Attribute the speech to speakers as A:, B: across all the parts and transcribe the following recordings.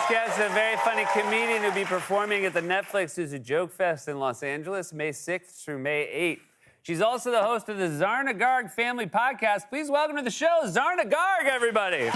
A: next guest is a very funny comedian who'll be performing at the Netflix Suzu Joke Fest in Los Angeles, May 6th through May 8th. She's also the host of the Zarna Garg Family Podcast. Please welcome to the show, Zarna Garg, everybody.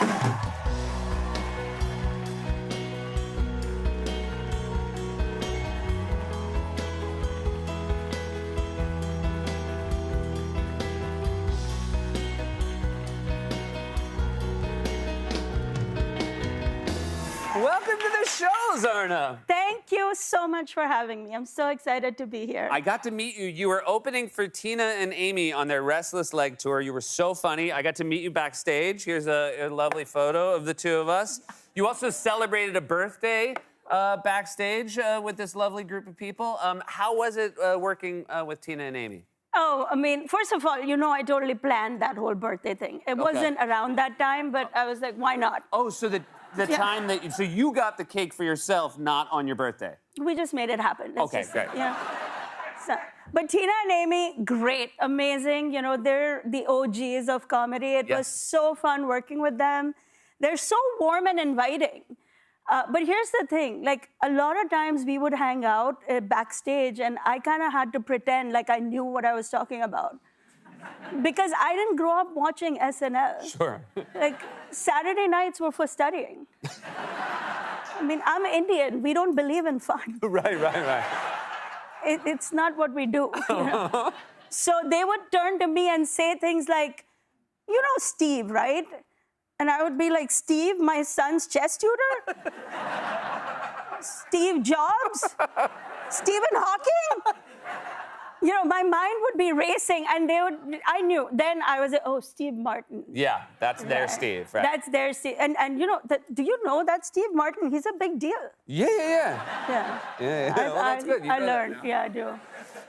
A: Welcome to the show, Zarna.
B: Thank you so much for having me. I'm so excited to be here.
A: I got to meet you. You were opening for Tina and Amy on their Restless Leg tour. You were so funny. I got to meet you backstage. Here's a lovely photo of the two of us. You also celebrated a birthday backstage with this lovely group of people. How was it working with Tina and Amy?
B: Oh, I mean, first of all, you know, I totally planned that whole birthday thing. It wasn't around that time, but I was like, why not?
A: Oh, so the time that so you got the cake for yourself, not on your birthday.
B: We just made it happen.
A: Okay, great.
B: Yeah. So, but Tina and Amy, great, amazing. You know, they're the OGs of comedy. It was so fun working with them. They're so warm and inviting. But here's the thing, like a lot of times we would hang out backstage and I kind of had to pretend like I knew what I was talking about. Because I didn't grow up watching SNL.
A: Sure.
B: Like, Saturday nights were for studying. I mean, I'm Indian. We don't believe in fun.
A: Right.
B: It's not what we do. You know? So they would turn to me and say things like, you know Steve, right? And I would be like, Steve, my son's chess tutor? Steve Jobs? Stephen Hawking? You know, my mind would be racing, and I knew. Then I was like, oh, Steve Martin.
A: Yeah, that's their Steve, right?
B: That's their Steve. And you know, do you know that Steve Martin, he's a big deal.
A: Yeah.
B: Yeah.
A: Well, that's good.
B: I learned. Yeah, I do.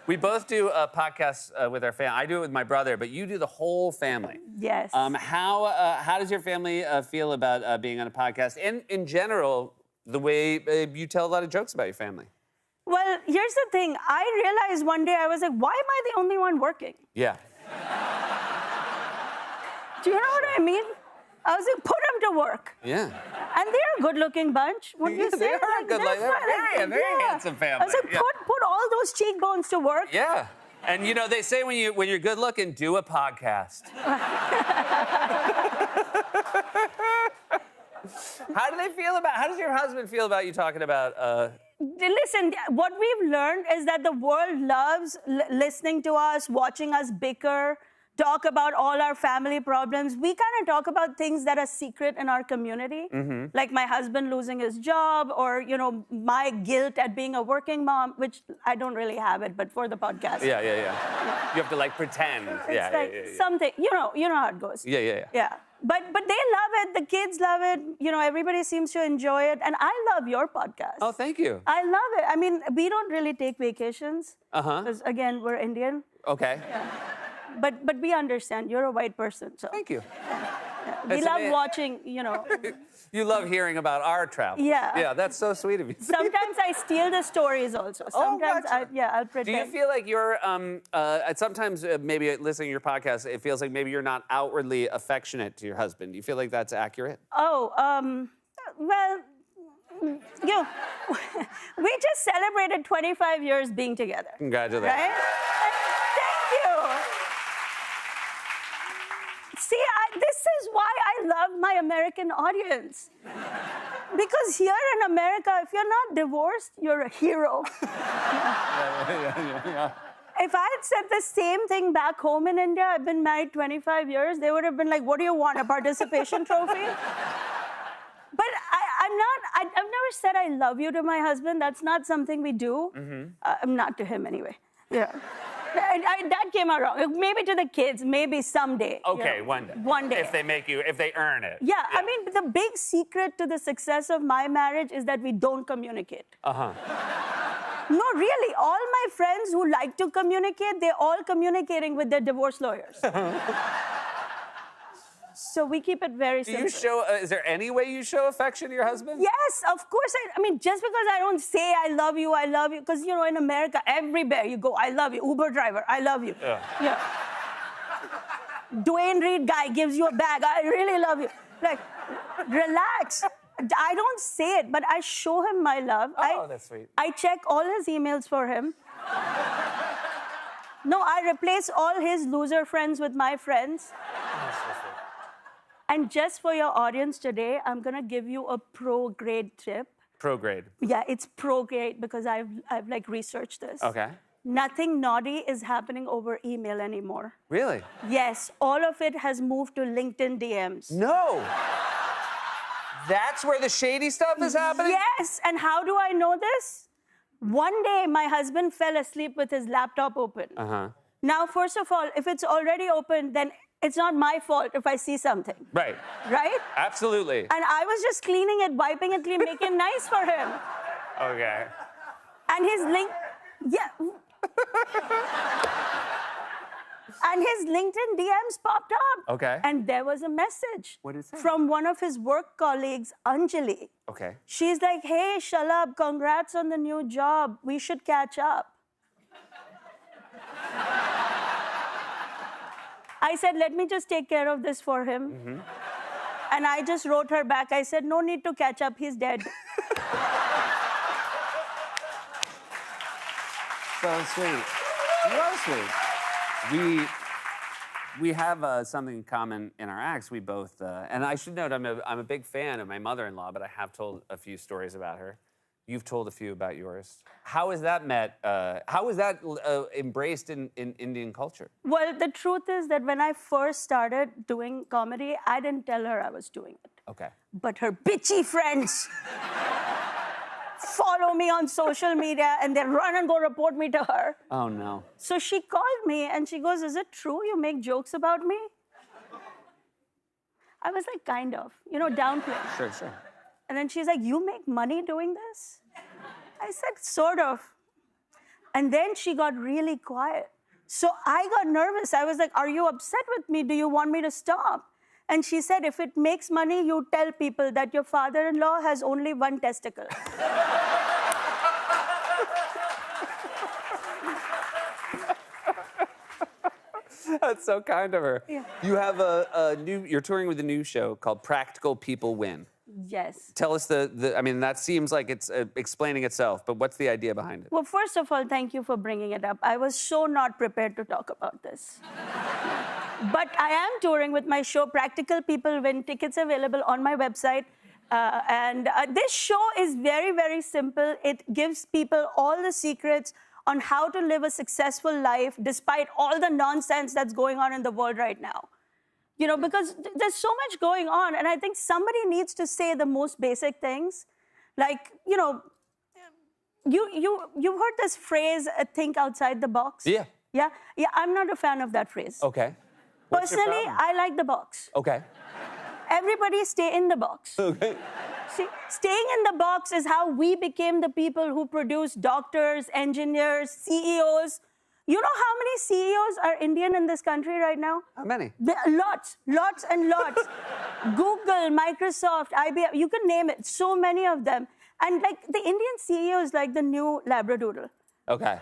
A: We both do a podcast with our family. I do it with my brother, but you do the whole family.
B: Yes.
A: How does your family feel about being on a podcast? And in general, the way you tell a lot of jokes about your family.
B: Well, here's the thing. I realized one day, I was like, why am I the only one working?
A: Yeah.
B: Do you know what I mean? I was like, put them to work.
A: Yeah.
B: And they're a good-looking bunch, wouldn't you say?
A: They are a good, they're a very handsome family.
B: I was like, put all those cheekbones to work.
A: Yeah. And you know, they say when you're good looking, do a podcast. How does your husband feel about you talking about
B: Listen, what we've learned is that the world loves listening to us, watching us bicker, talk about all our family problems. We kind of talk about things that are secret in our community, like my husband losing his job, or, you know, my guilt at being a working mom, which I don't really have it, but for the podcast.
A: Yeah. You have to, like, pretend.
B: It's like something, you know how it goes.
A: Yeah.
B: But they love it. The kids love it. You know, everybody seems to enjoy it. And I love your podcast.
A: Oh, thank you.
B: I love it. I mean, we don't really take vacations.
A: Uh-huh.
B: Because, again, we're Indian.
A: Okay.
B: Yeah. But we understand. You're a white person, so.
A: Thank you.
B: We love watching, you know.
A: You love hearing about our travel.
B: Yeah.
A: Yeah, that's so sweet of you.
B: Sometimes I steal the stories also. Sometimes I'll pretend.
A: Do you feel like you're, sometimes maybe listening to your podcast, it feels like maybe you're not outwardly affectionate to your husband. Do you feel like that's accurate?
B: Oh, well, you know, we just celebrated 25 years being together.
A: Congratulations.
B: Right? Thank you. See, this is why I love my American audience. Because here in America, if you're not divorced, you're a hero.
A: Yeah.
B: If I had said the same thing back home in India, I've been married 25 years, they would have been like, what do you want, a participation trophy? But I've never said I love you to my husband. That's not something we do. Not to him anyway. Yeah. That came out wrong. Maybe to the kids, maybe someday.
A: Okay,
B: you know,
A: one day.
B: One day.
A: If they earn it.
B: Yeah, I mean, the big secret to the success of my marriage is that we don't communicate. No, really, all my friends who like to communicate, they're all communicating with their divorce lawyers. So we keep it very simple.
A: Do you show, is there any way you show affection to your husband?
B: Yes, of course. I mean, just because I don't say I love you, because, you know, in America, everywhere you go, I love you. Uber driver, I love you. Yeah. Dwayne Reed guy gives you a bag, I really love you. Like, relax. I don't say it, but I show him my love.
A: Oh, that's sweet.
B: I check all his emails for him. No, I replace all his loser friends with my friends.
A: That's so sweet.
B: And just for your audience today, I'm gonna give you a pro-grade tip.
A: Pro-grade.
B: Yeah, it's pro-grade because I've like researched this.
A: Okay.
B: Nothing naughty is happening over email anymore.
A: Really?
B: Yes, all of it has moved to LinkedIn DMs.
A: No. That's where the shady stuff is happening?
B: Yes, and how do I know this? One day, my husband fell asleep with his laptop open.
A: Uh-huh.
B: Now, first of all, if it's already open, then it's not my fault if I see something.
A: Right.
B: Right?
A: Absolutely.
B: And I was just cleaning it, wiping it clean, making it nice for him.
A: Okay.
B: And his link, yeah. And his LinkedIn DMs popped up.
A: Okay.
B: And there was a message.
A: What did it say?
B: From one of his work colleagues, Anjali.
A: Okay.
B: She's like, hey, Shalabh, congrats on the new job. We should catch up. I said, let me just take care of this for him.
A: Mm-hmm.
B: And I just wrote her back. I said, no need to catch up. He's dead.
A: So sweet. You are sweet. We have something in common in our acts. We both, and I should note, I'm a big fan of my mother-in-law, but I have told a few stories about her. You've told a few about yours. How is that met? How is that embraced in Indian culture?
B: Well, the truth is that when I first started doing comedy, I didn't tell her I was doing it.
A: Okay.
B: But her bitchy friends follow me on social media and they run and go report me to her.
A: Oh, no.
B: So she called me and she goes, is it true you make jokes about me? I was like, kind of, downplaying.
A: Sure, sure.
B: And then she's like, you make money doing this? I said, sort of. And then she got really quiet. So I got nervous. I was like, are you upset with me? Do you want me to stop? And she said, if it makes money, you tell people that your father-in-law has only one testicle.
A: That's so kind of her.
B: Yeah.
A: You have you're touring with a new show called Practical People Win.
B: Yes.
A: Tell us I mean, that seems like it's explaining itself, but what's the idea behind it?
B: Well, first of all, thank you for bringing it up. I was so not prepared to talk about this. But I am touring with my show, Practical People Win. Tickets available on my website. This show is very, very simple. It gives people all the secrets on how to live a successful life despite all the nonsense that's going on in the world right now. Because there's so much going on, and I think somebody needs to say the most basic things. Like, you've heard this phrase, think outside the box?
A: Yeah.
B: Yeah, I'm not a fan of that phrase.
A: Okay. What's your
B: Personally,
A: problem?
B: I like the box.
A: Okay.
B: Everybody stay in the box.
A: Okay.
B: See, staying in the box is how we became the people who produce doctors, engineers, CEOs. You know how many CEOs are Indian in this country right now?
A: How many?
B: Lots and lots. Google, Microsoft, IBM, you can name it. So many of them. And like the Indian CEO is like the new Labradoodle.
A: Okay.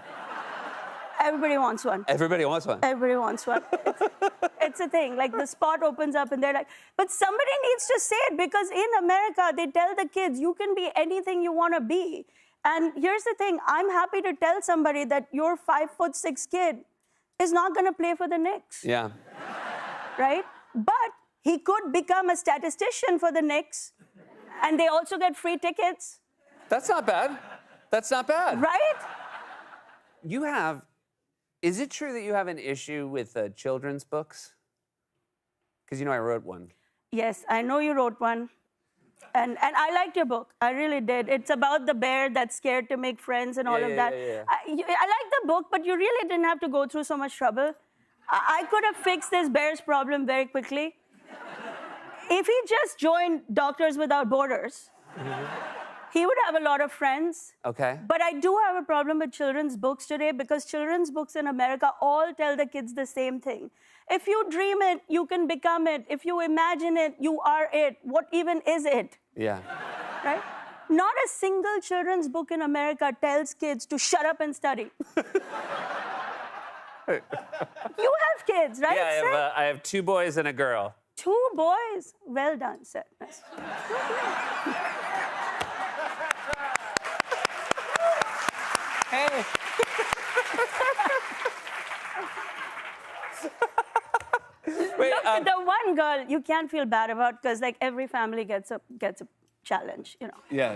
B: Everybody wants one.
A: Everybody wants one.
B: Everybody wants one. It's a thing. Like the spot opens up and they're like, but somebody needs to say it because in America, they tell the kids, you can be anything you want to be. And here's the thing, I'm happy to tell somebody that your 5'6" kid is not going to play for the Knicks.
A: Yeah.
B: Right? But he could become a statistician for the Knicks, and they also get free tickets.
A: That's not bad. That's not bad.
B: Right?
A: Is it true that you have an issue with children's books? Because I wrote one.
B: Yes, I know you wrote one. And I liked your book. I really did. It's about the bear that's scared to make friends and all of that.
A: Yeah.
B: I liked the book, but you really didn't have to go through so much trouble. I could have fixed this bear's problem very quickly. If he just joined Doctors Without Borders, he would have a lot of friends.
A: Okay.
B: But I do have a problem with children's books today because children's books in America all tell the kids the same thing. If you dream it, you can become it. If you imagine it, you are it. What even is it?
A: Yeah.
B: Right? Not a single children's book in America tells kids to shut up and study. You have kids, right?
A: Yeah, I have 2 boys and a girl.
B: 2 boys. Well done, sir. Nice.
A: Hey. Wait,
B: Look, the one girl you can't feel bad about because like every family gets a challenge, you know.
A: yeah.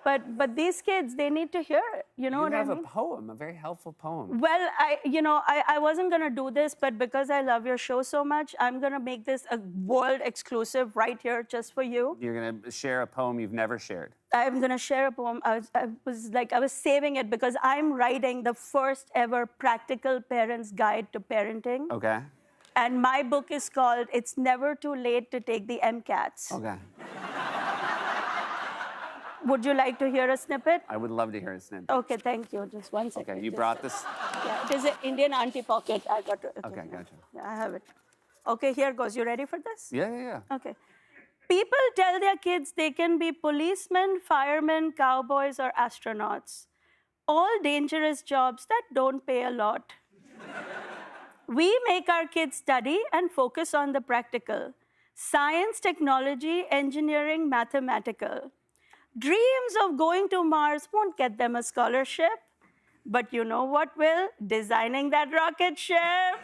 B: But these kids, they need to hear it. You know
A: You
B: what I
A: have
B: mean?
A: a poem, a very helpful poem.
B: Well, I wasn't gonna do this, but because I love your show so much, I'm gonna make this a world exclusive right here just for you.
A: You're gonna share a poem you've never shared.
B: I'm gonna share a poem. I was saving it because I'm writing the first ever practical parent's guide to parenting.
A: Okay.
B: And my book is called It's Never Too Late to Take the MCATs.
A: Okay.
B: Would you like to hear a snippet?
A: I would love to hear a snippet.
B: Okay, thank you. Just one second.
A: Okay, you
B: Just
A: brought this.
B: Yeah, it is an Indian auntie pocket. I got to.
A: Okay, gotcha.
B: Yeah, I have it. Okay, here goes. You ready for this?
A: Yeah.
B: Okay. People tell their kids they can be policemen, firemen, cowboys, or astronauts. All dangerous jobs that don't pay a lot. We make our kids study and focus on the practical. Science, technology, engineering, mathematical. Dreams of going to Mars won't get them a scholarship. But you know what will? Designing that rocket ship.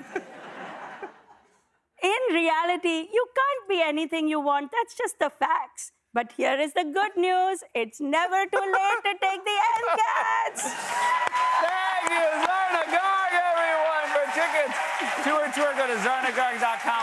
B: In reality, you can't be anything you want. That's just the facts. But here is the good news. It's never too late to take the MCATs.
A: Thank you, Zarna Garg, everyone. For tickets to her tour, go to zarnagarg.com.